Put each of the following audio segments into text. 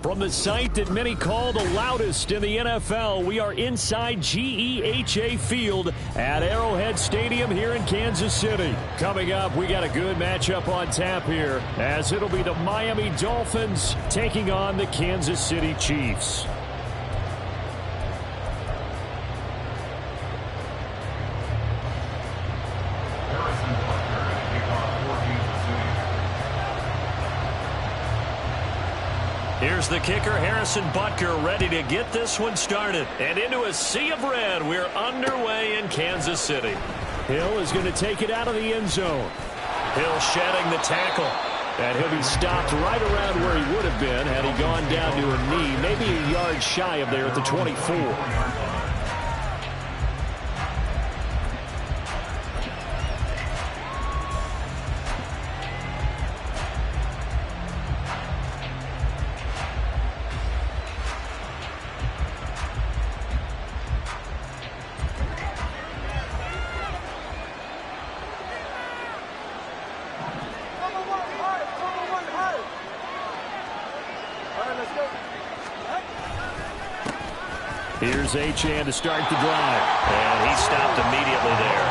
From the site that many call the loudest in the NFL, we are inside GEHA Field at Arrowhead Stadium here in Kansas City. Coming up, we got a good matchup on tap here, as it'll be the Miami Dolphins taking on the Kansas City Chiefs. Here's the kicker, Harrison Butker, ready to get this one started. And into a sea of red, we're underway in Kansas City. Hill is going to take it out of the end zone. Hill shedding the tackle. And he'll be stopped right around where he would have been had he gone down to a knee, maybe a yard shy of there at the 24. Here's Achane to start the drive. And he stopped immediately there.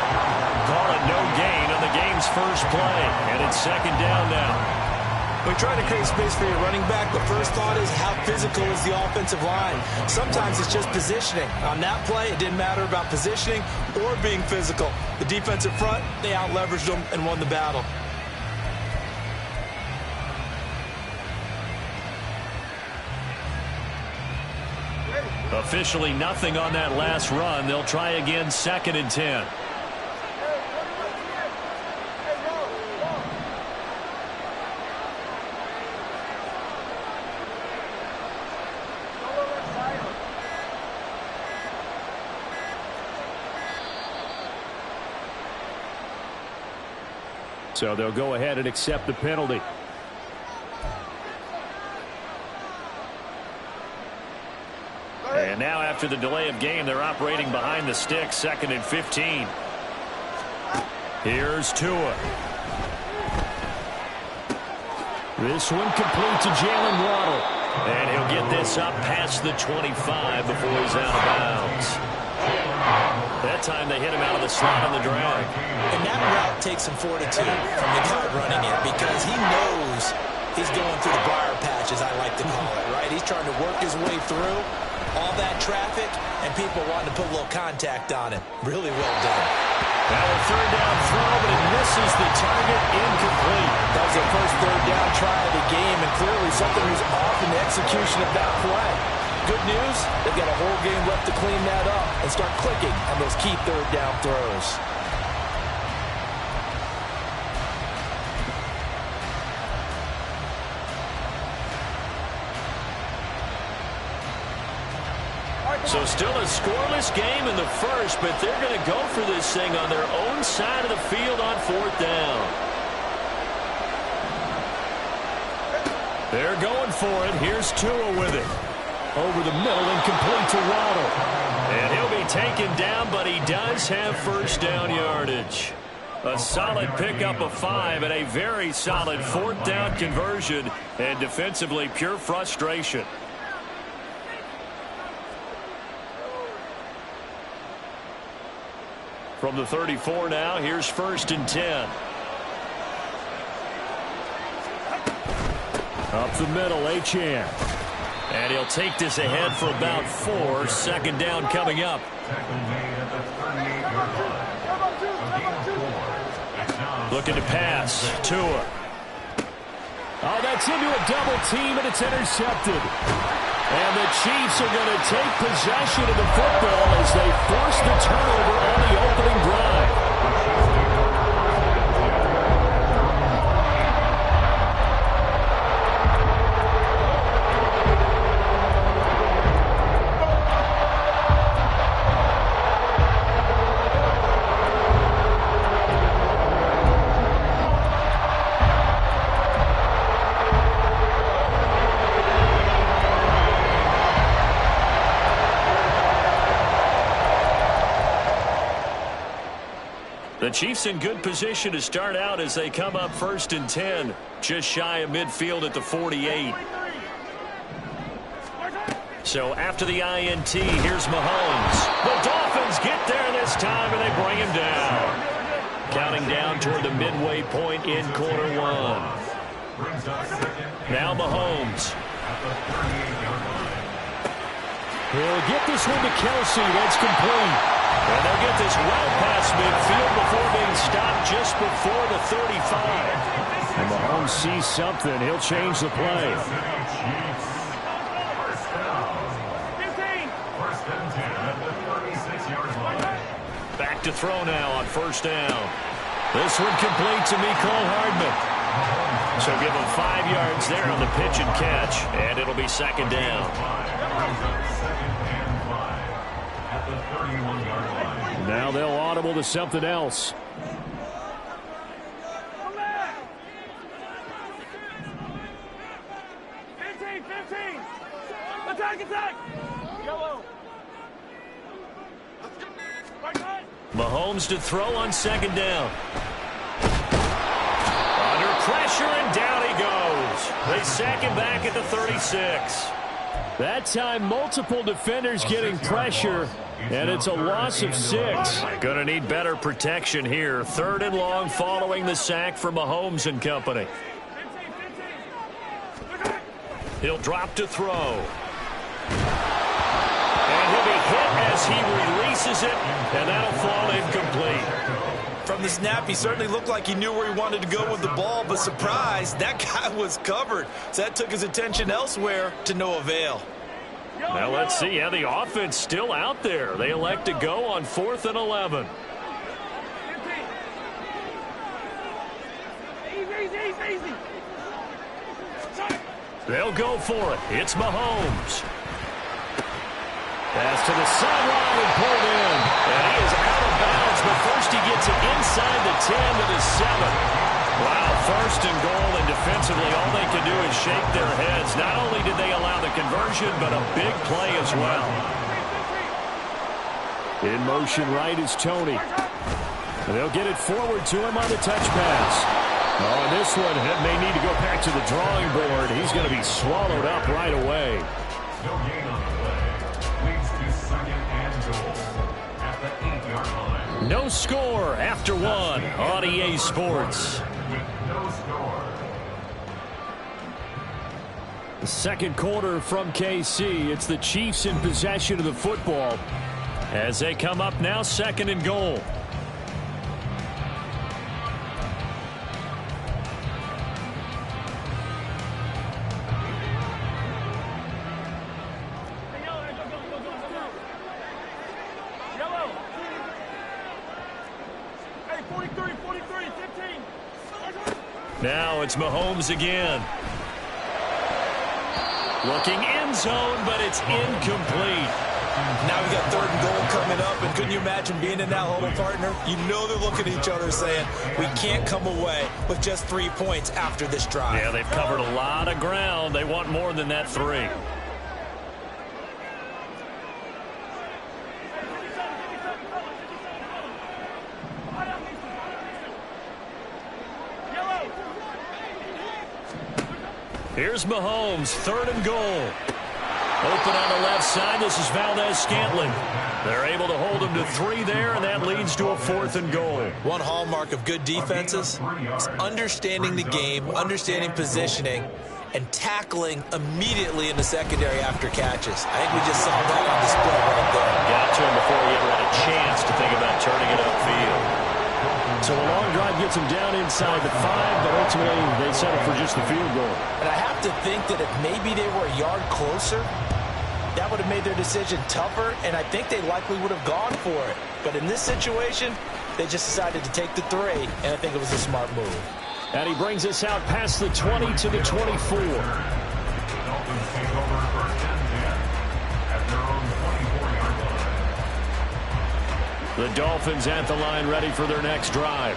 Call it no gain on the game's first play. And it's second down now. When trying to create space for your running back, the first thought is how physical is the offensive line. Sometimes it's just positioning. On that play, it didn't matter about positioning or being physical. The defensive front, they out-leveraged them and won the battle. Officially nothing on that last run. They'll try again, second and 10. So they'll go ahead and accept the penalty. And now after the delay of game, they're operating behind the sticks, second and 15. Here's Tua. This one complete to Jalen Waddle. And he'll get this up past the 25 before he's out of bounds. That time they hit him out of the slot on the drag. And that route takes some fortitude from the guy running it because he knows he's going through the briar patch, as I like to call it, right? He's trying to work his way through all that traffic, and people wanting to put a little contact on him. Really well done. Now a third down throw, but it misses the target, incomplete. That was the first third down try of the game, and clearly something was off in the execution of that play. Good news, they've got a whole game left to clean that up and start clicking on those key third down throws. So still a scoreless game in the first, but they're going to go for this thing on their own side of the field on fourth down. They're going for it. Here's Tua with it. Over the middle and complete to Waddle. And he'll be taken down, but he does have first down yardage. A solid pickup of 5 and a very solid fourth down conversion. And defensively, pure frustration. From the 34 now, here's first and 10. Up the middle, Achane. And he'll take this ahead for about 4. Second down coming up. Looking to pass. Tua. Oh, that's into a double team, and it's intercepted. And the Chiefs are going to take possession of the football as they force the turnover on the opening drive. The Chiefs in good position to start out as they come up first and 10, just shy of midfield at the 48. So after the INT, here's Mahomes. The Dolphins get there this time, and they bring him down. Counting down toward the midway point in quarter one. Now Mahomes. He'll get this one to Kelsey. That's complete. And they'll get this well past midfield before being stopped just before the 35. And Mahomes sees something. He'll change the play. Back to throw now on first down. This one complete to Mecole Hardman. So give him 5 yards there on the pitch and catch, and it'll be second down. Now they'll audible to something else. Mahomes to throw on second down. Under pressure, and down he goes. They sack him back at the 36. That time, multiple defenders getting pressure, and it's a loss of 6. Gonna need better protection here. 3rd and long following the sack for Mahomes and company. He'll drop to throw. And he'll be hit as he releases it, and that'll fall incomplete. From the snap, he certainly looked like he knew where he wanted to go with the ball, but surprise, that guy was covered. So that took his attention elsewhere to no avail. Now let's see. Yeah, the offense still out there. They elect to go on 4th and 11. They'll go for it. It's Mahomes. Pass to the sideline and pulled in. And he is out of bounds, but first he gets it inside the 10 to the 7. Wow, 1st and goal, and defensively all they can do is shake their heads. Not only did they allow the conversion, but a big play as well. In motion right is Tony. And they'll get it forward to him on the touch pass. Oh, and this one may need to go back to the drawing board. He's going to be swallowed up right away. No gain on the play. Leads to 2nd and goal at the 8-yard line. No score after 1 on EA Sports. With no score. The second quarter from KC. It's the Chiefs in possession of the football. As they come up now, 2nd and goal. Now it's Mahomes again. Looking end zone, but it's incomplete. Now we got 3rd and goal coming up, and couldn't you imagine being in that huddle, partner? You know they're looking at each other saying, we can't come away with just 3 points after this drive. Yeah, they've covered a lot of ground. They want more than that 3. Here's Mahomes, 3rd and goal. Open on the left side, this is Valdez-Scantling. They're able to hold him to 3 there, and that leads to a 4th and goal. One hallmark of good defenses is understanding the game, understanding positioning, and tackling immediately in the secondary after catches. I think we just saw that on display right there. Got to him before he ever had a chance to think about turning it upfield. So a long drive gets them down inside the 5, but ultimately they settle for just the field goal. And I have to think that if maybe they were a yard closer, that would have made their decision tougher, and I think they likely would have gone for it. But in this situation, they just decided to take the 3, and I think it was a smart move. And he brings us out past the 20 to the 24. Dolphins take over 1st and 10 at their own 24-yard line. The Dolphins at the line, ready for their next drive.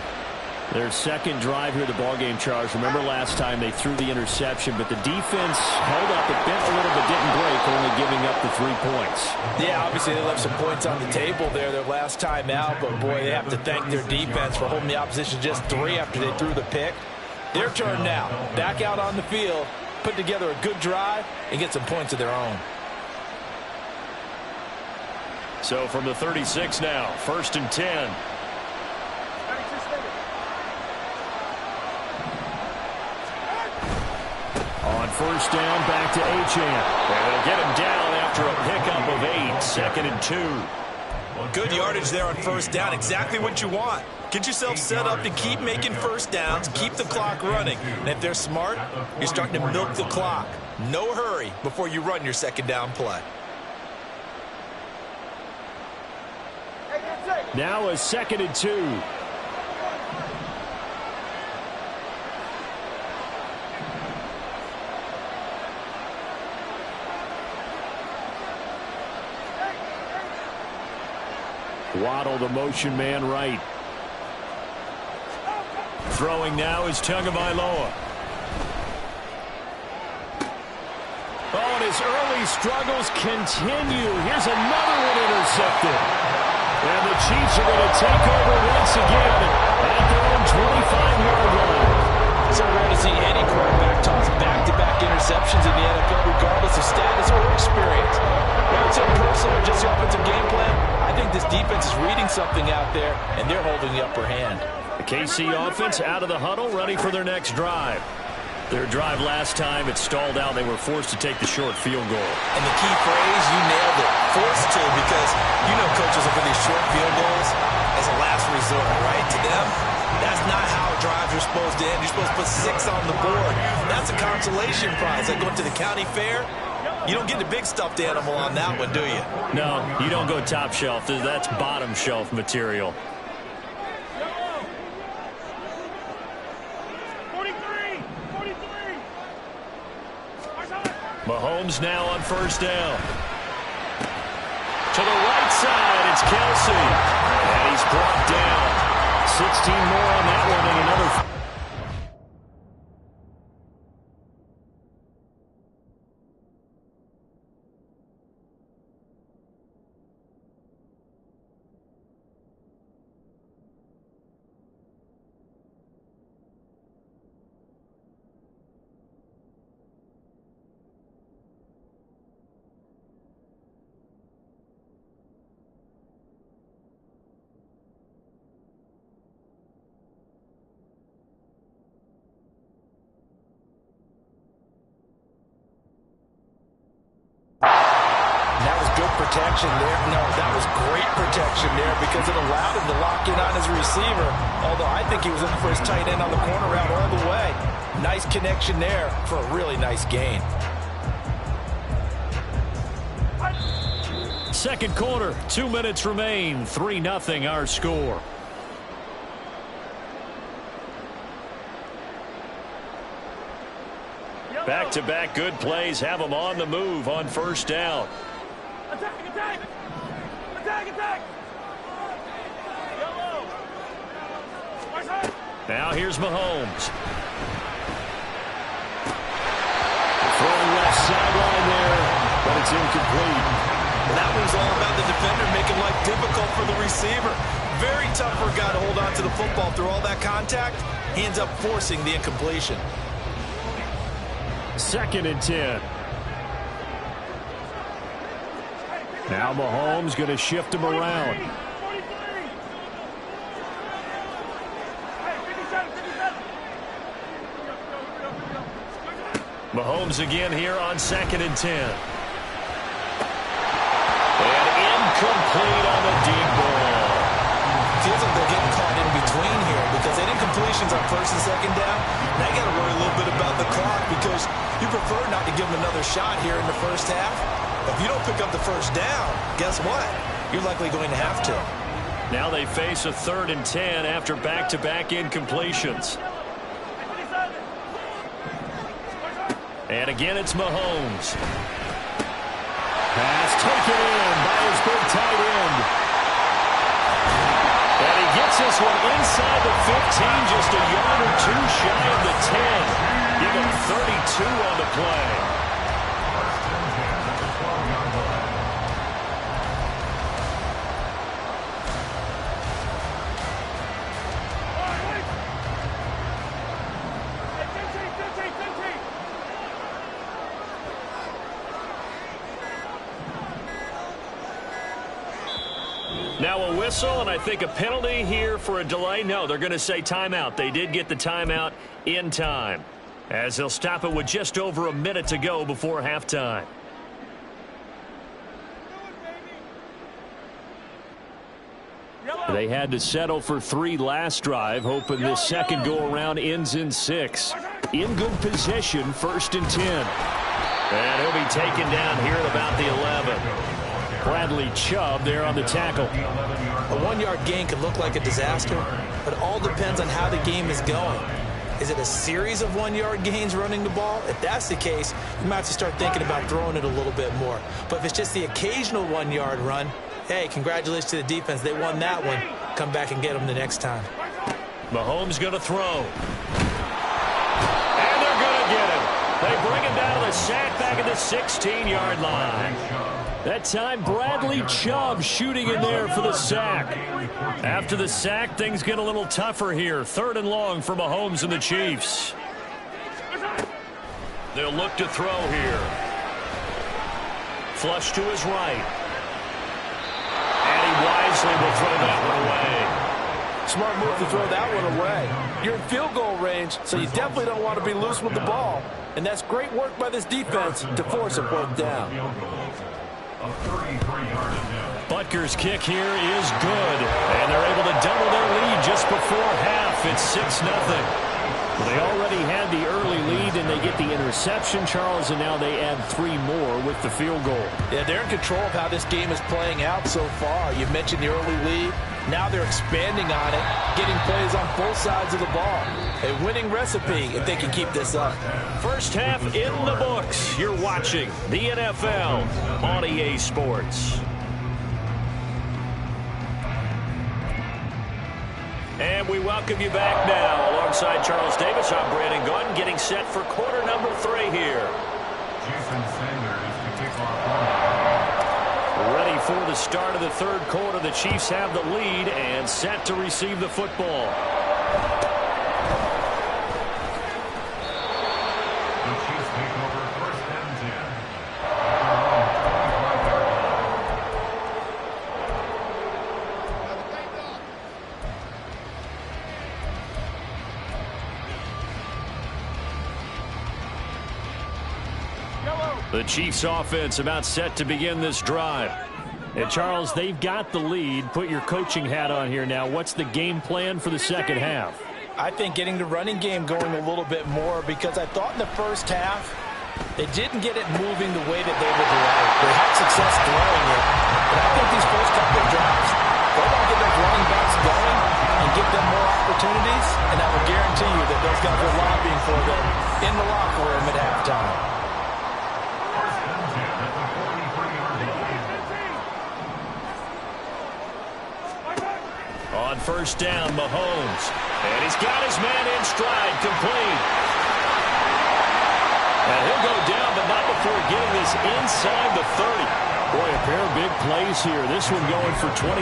Their second drive here, the ballgame, Charles. Remember last time they threw the interception, but the defense held up. It bent a little but didn't break, only giving up the 3 points. Yeah, obviously they left some points on the table there their last time out, but boy, they have to thank their defense for holding the opposition just 3 after they threw the pick. Their turn now. Back out on the field, put together a good drive, and get some points of their own. So from the 36 now, 1st and 10. On 1st down, back to Achane. And they'll get him down after a pickup of 8. 2nd and 2. Good yardage there on 1st down. Exactly what you want. Get yourself set up to keep making 1st downs, keep the clock running. And if they're smart, you're starting to milk the clock. No hurry before you run your 2nd down play. Now a 2nd and 2. Waddle, the motion man right. Throwing now is Tagovailoa. Oh, and his early struggles continue. Here's another one intercepted. And the Chiefs are going to take over once again at their own 25-yard line. So rare to see any quarterback toss back-to-back interceptions in the NFL, regardless of status or experience. Whether it's personal or just the offensive game plan, I think this defense is reading something out there, and they're holding the upper hand. The KC offense out of the huddle, ready for their next drive. Their drive last time, it stalled out. They were forced to take the short field goal. And the key phrase, you nailed it. Forced to, because you know coaches look for these short field goals as a last resort, right? To them, that's not how drives are supposed to end. You're supposed to put 6 on the board. That's a consolation prize. Like going to the county fair, you don't get the big stuffed animal on that one, do you? No, you don't go top shelf. That's bottom shelf material. Mahomes now on 1st down. To the right side, it's Kelsey. And he's brought down. 16 more on that one and another. Protection there. No, that was great protection there because it allowed him to lock in on his receiver. Although I think he was looking for his tight end on the corner route all the way. Nice connection there for a really nice gain. 2nd quarter, 2 minutes remain. 3-0 our score. Back-to-back good plays have them on the move on 1st down. Attack! Attack! Attack! Attack! Yellow! Now here's Mahomes. Throwing left sideline there, but it's incomplete. That one's all about the defender making life difficult for the receiver. Very tough for a guy to hold on to the football through all that contact. He ends up forcing the incompletion. 2nd and 10. Now Mahomes going to shift him around. Mahomes again here on 2nd and 10. And incomplete on the deep ball. Feels like they're getting caught in between here because they didn't incompletions on 1st and 2nd down. Now you got to worry a little bit about the clock because you prefer not to give them another shot here in the 1st half. If you don't pick up the 1st down, guess what? You're likely going to have to. Now they face a 3rd and 10 after back-to-back incompletions. And again, it's Mahomes. Pass taken in by his big tight end. And he gets this one inside the 15, just a yard or two shy of the 10. Give him 32 on the play. Now a whistle, and I think a penalty here for a delay. No, they're going to say timeout. They did get the timeout in time, as they'll stop it with just over a minute to go before halftime. They had to settle for 3 last drive, hoping this second go-around ends in 6. In good position, 1st and 10. And he'll be taken down here at about the 11. Bradley Chubb there on the tackle. A 1-yard gain could look like a disaster, but it all depends on how the game is going. Is it a series of 1-yard gains running the ball? If that's the case, you might have to start thinking about throwing it a little bit more. But if it's just the occasional 1-yard run, hey, congratulations to the defense. They won that one. Come back and get them the next time. Mahomes going to throw. And they're going to get him. They bring him down to the sack back at the 16-yard line. That time, Bradley Chubb shooting in there for the sack. After the sack, things get a little tougher here. 3rd and long for Mahomes and the Chiefs. They'll look to throw here. Flush to his right. And he wisely will throw that one away. Smart move to throw that one away. You're in field goal range, so you definitely don't want to be loose with the ball. And that's great work by this defense to force a fourth down. Butker's kick here is good. And they're able to double their lead just before half. It's 6-0. Well, they already had the early lead, and they get the interception, Charles, and now they add 3 more with the field goal. Yeah, they're in control of how this game is playing out so far. You mentioned the early lead. Now they're expanding on it, getting plays on both sides of the ball. A winning recipe if they can keep this up. First half in the books. You're watching the NFL on EA Sports. And we welcome you back now. Alongside Charles Davis, I'm Brandon Gaudin, getting set for quarter number 3 here. Jason Sanders to kick off. Ready for the start of the 3rd quarter. The Chiefs have the lead and set to receive the football. The Chiefs take over 1st and 10. The Chiefs offense about set to begin this drive. And Charles, they've got the lead. Put your coaching hat on here now. What's the game plan for the second half? I think getting the running game going a little bit more, because I thought in the first half they didn't get it moving the way that they would like. They had success throwing it. But I think these first couple of drives, they're going to get those running backs going and give them more opportunities, and I will guarantee you that those guys are lobbying for them in the locker room at halftime. On 1st down, Mahomes. And he's got his man in stride, complete. And he'll go down, but not before getting this inside the 30. Boy, a pair of big plays here. This one going for 29.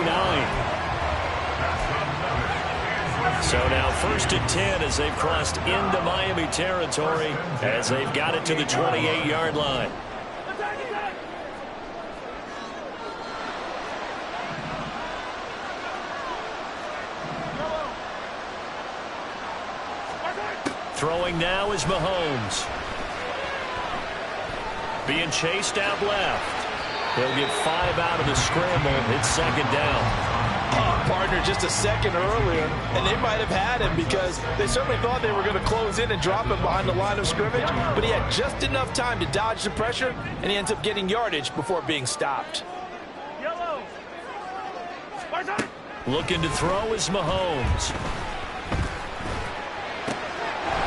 So now 1st and 10 as they've crossed into Miami territory, as they've got it to the 28-yard line. Throwing now is Mahomes. Being chased out left. He'll get 5 out of the scramble. It's 2nd down. Partner just a second earlier, and they might have had him because they certainly thought they were going to close in and drop him behind the line of scrimmage, but he had just enough time to dodge the pressure, and he ends up getting yardage before being stopped. Looking to throw is Mahomes.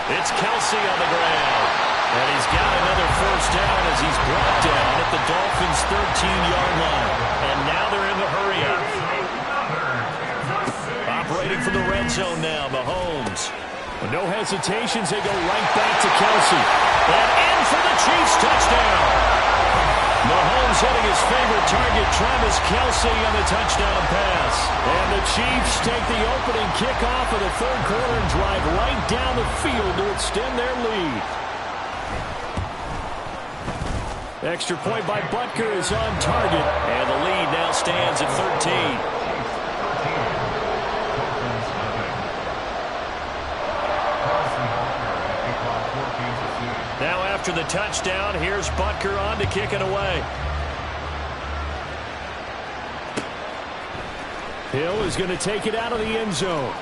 It's Kelsey on the ground. And he's got another 1st down as he's brought down at the Dolphins' 13-yard line. And now they're in the hurry-up. Operating from the red zone now, Mahomes. With no hesitations, they go right back to Kelsey. And in for the Chiefs' touchdown. Mahomes hitting his favorite target, Travis Kelsey, on the touchdown pass. And the Chiefs take the opening kickoff of the 3rd quarter and drive right down the field to extend their lead. Extra point by Butker is on target, and the lead now stands at 13. the touchdown. Here's Butker on to kick it away. Hill is going to take it out of the end zone.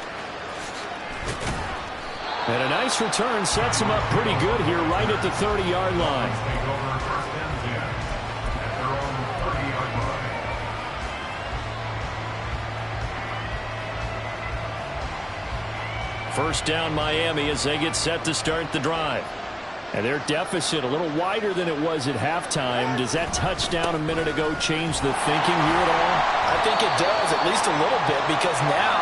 And a nice return sets him up pretty good here right at the 30-yard line. First down Miami as they get set to start the drive. And their deficit a little wider than it was at halftime. Does that touchdown a minute ago change the thinking here at all? I think it does, at least a little bit, because now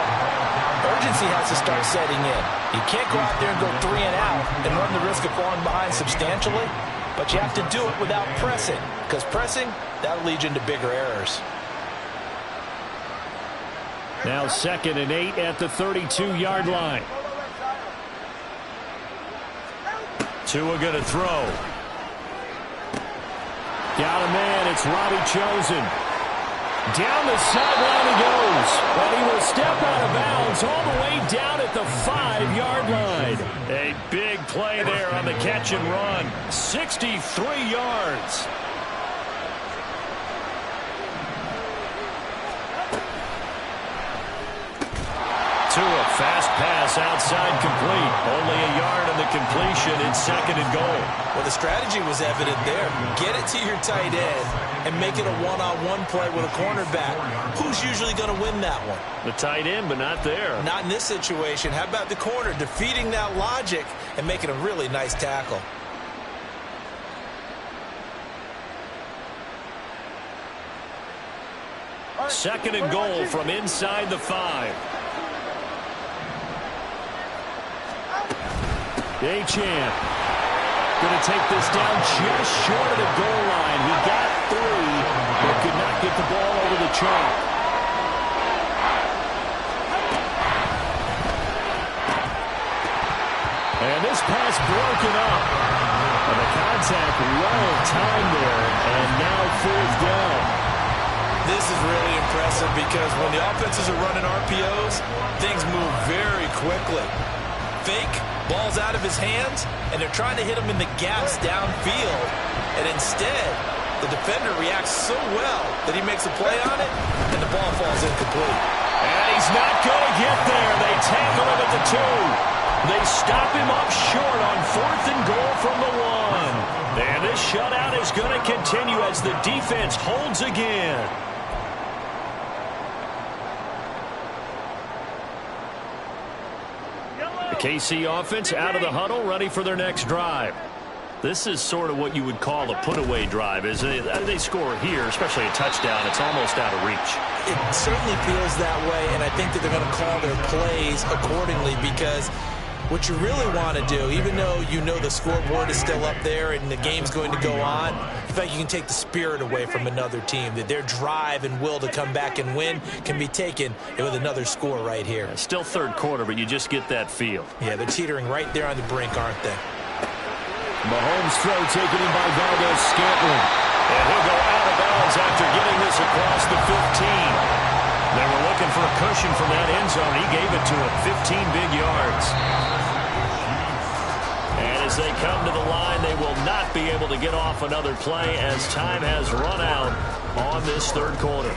urgency has to start setting in. You can't go out there and go 3 and out and run the risk of falling behind substantially, but you have to do it without pressing, because pressing, that'll lead you into bigger errors. Now 2nd and 8 at the 32-yard line. Tua going to throw. Got a man. It's Robbie Chosen. Down the sideline he goes. But he will step out of bounds all the way down at the 5-yard line. A big play there on the catch and run. 63 yards. Tua, fast pass outside complete. Only a yard on the completion. It's 2nd and goal. Well, the strategy was evident there. Get it to your tight end and make it a one-on-one play with a cornerback. Who's usually going to win that one? The tight end, but not there. Not in this situation. How about the corner defeating that logic and making a really nice tackle? Second and goal from inside the 5. Achane going to take this down just short of the goal line. He got 3, but could not get the ball over the chalk. And this pass broken up. And the contact well timed there, and now 4th down. This is really impressive because when the offenses are running RPOs, things move very quickly. Fake, ball's out of his hands, and they're trying to hit him in the gaps downfield. And instead, the defender reacts so well that he makes a play on it, and the ball falls incomplete. And he's not going to get there. They tackle him at the 2. They stop him up short on 4th and goal from the 1. And this shutout is going to continue as the defense holds again. KC offense out of the huddle, ready for their next drive. This is sort of what you would call a put-away drive. As they score here, especially a touchdown, it's almost out of reach. It certainly feels that way, and I think that they're going to call their plays accordingly because what you really want to do, even though you know the scoreboard is still up there and the game's going to go on, in fact, you can take the spirit away from another team, that their drive and will to come back and win can be taken with another score right here. Still 3rd quarter, but you just get that feel. Yeah, they're teetering right there on the brink, aren't they? Mahomes throw taken in by Valdes-Scantling. And he'll go out of bounds after getting this across the 15. They were looking for a cushion from that end zone. He gave it to him, 15 big yards. And as they come to the line, they will not be able to get off another play as time has run out on this 3rd quarter.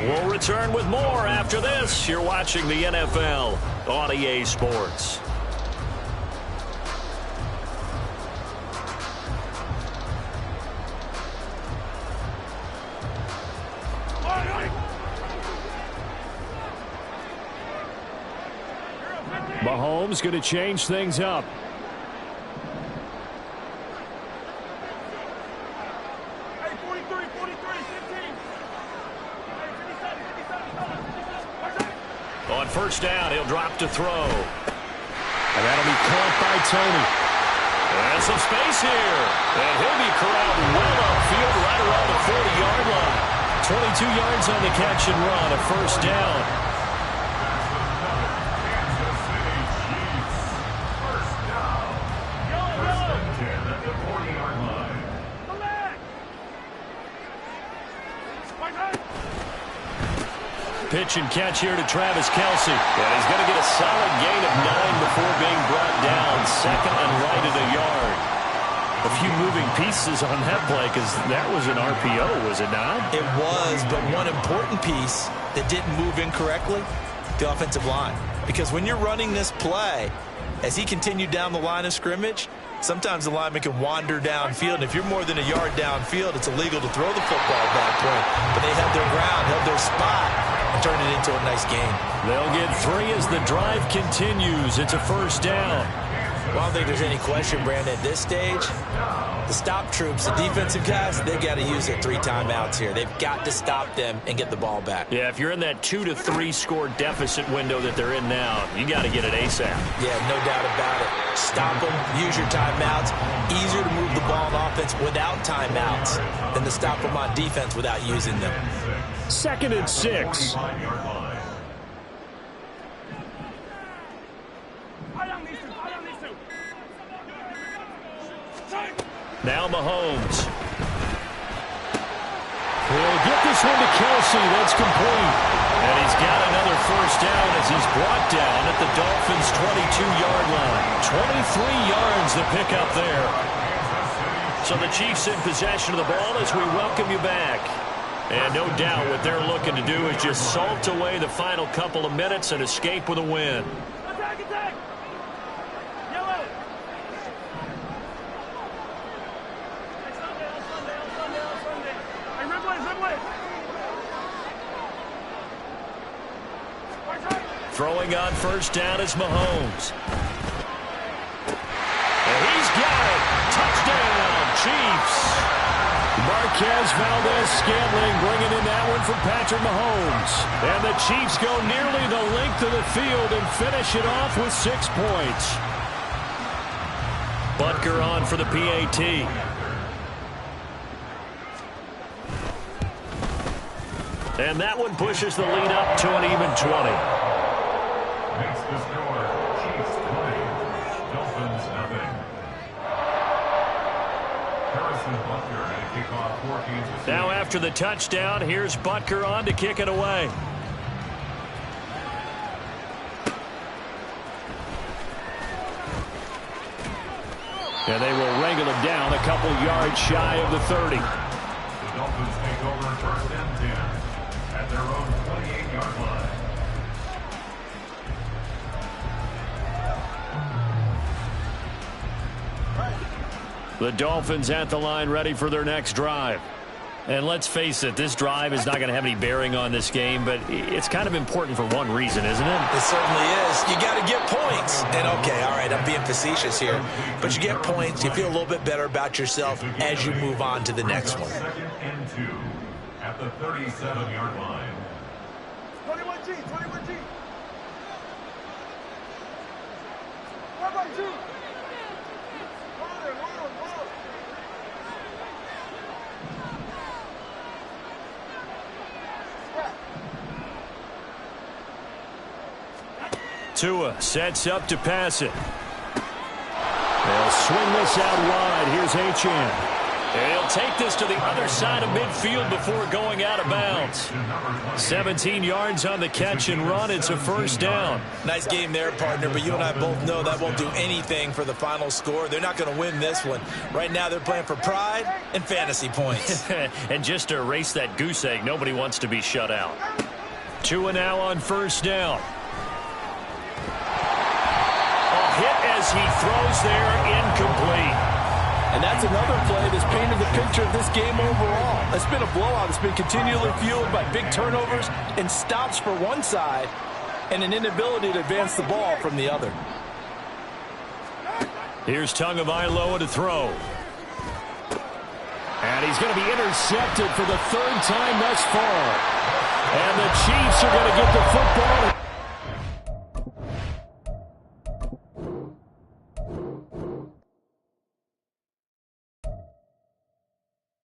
We'll return with more after this. You're watching the NFL on EA Sports. Mahomes going to change things up. On 1st down, he'll drop to throw. And that'll be caught by Tony. And some space here. And he'll be corralled well upfield right around the 40-yard line. 22 yards on the catch and run, a 1st down. Pitch and catch here to Travis Kelce. And he's going to get a solid gain of 9 before being brought down. 2nd and right at a yard. A few moving pieces on that play because that was an RPO, was it not? It was, but one important piece that didn't move incorrectly, the offensive line. Because when you're running this play, as he continued down the line of scrimmage, sometimes the lineman can wander downfield. And if you're more than a yard downfield, it's illegal to throw the football at that point. But they held their ground, held their spot, and turned it into a nice game. They'll get 3 as the drive continues. It's a first down. Well, I don't think there's any question, Brandon, at this stage, the stop troops, the defensive guys, they've got to use their 3 timeouts here. They've got to stop them and get the ball back. Yeah, if you're in that 2 to 3 score deficit window that they're in now, you got to get it ASAP. Yeah, no doubt about it. Stop them, use your timeouts. Easier to move the ball on offense without timeouts than to stop them on defense without using them. 2nd and 6. Now Mahomes. He'll get this one to Kelsey. That's complete. And he's got another first down as he's brought down at the Dolphins' 22-yard line. 23 yards the pickup there. So the Chiefs in possession of the ball as we welcome you back. And no doubt what they're looking to do is just salt away the final couple of minutes and escape with a win. Attack, attack! Yellow! Hey, red light! Throwing on first down is Mahomes. And he's got it. Touchdown, Chiefs. Marquez Valdez-Scantling bringing in that one from Patrick Mahomes. And the Chiefs go nearly the length of the field and finish it off with 6 points. Butker on for the PAT. And that one pushes the lead up to an even 20. Makes the score Chiefs 20, Dolphins nothing. Harrison Butker to kick off for Kansas City. Now after the touchdown, here's Butker on to kick it away. And they will wrangle it down a couple yards shy of the 30. The Dolphins take over 1st and 10 at their own 28-yard line. The Dolphins at the line ready for their next drive. And let's face it, this drive is not going to have any bearing on this game, but it's kind of important for one reason, isn't it? It certainly is. You got to get points. And, okay, all right, I'm being facetious here. But you get points, you feel a little bit better about yourself as you move on to the next one. 2nd and 2 at the 37-yard line. 21G, 21G. 1-2. Tua sets up to pass it. They'll swing this out wide. Here's Achane. And he'll take this to the other side of midfield before going out of bounds. 17 yards on the catch and run. It's a first down. Nice game there, partner, but you and I both know that won't do anything for the final score. They're not going to win this one. Right now they're playing for pride and fantasy points. And just to erase that goose egg, nobody wants to be shut out. Tua now on first down. A hit as he throws there, incomplete. And that's another play that's painted the picture of this game overall. It's been a blowout. It's been continually fueled by big turnovers and stops for one side and an inability to advance the ball from the other. Here's Tagovailoa to throw. And he's going to be intercepted for the 3rd time thus far. And the Chiefs are going to get the football.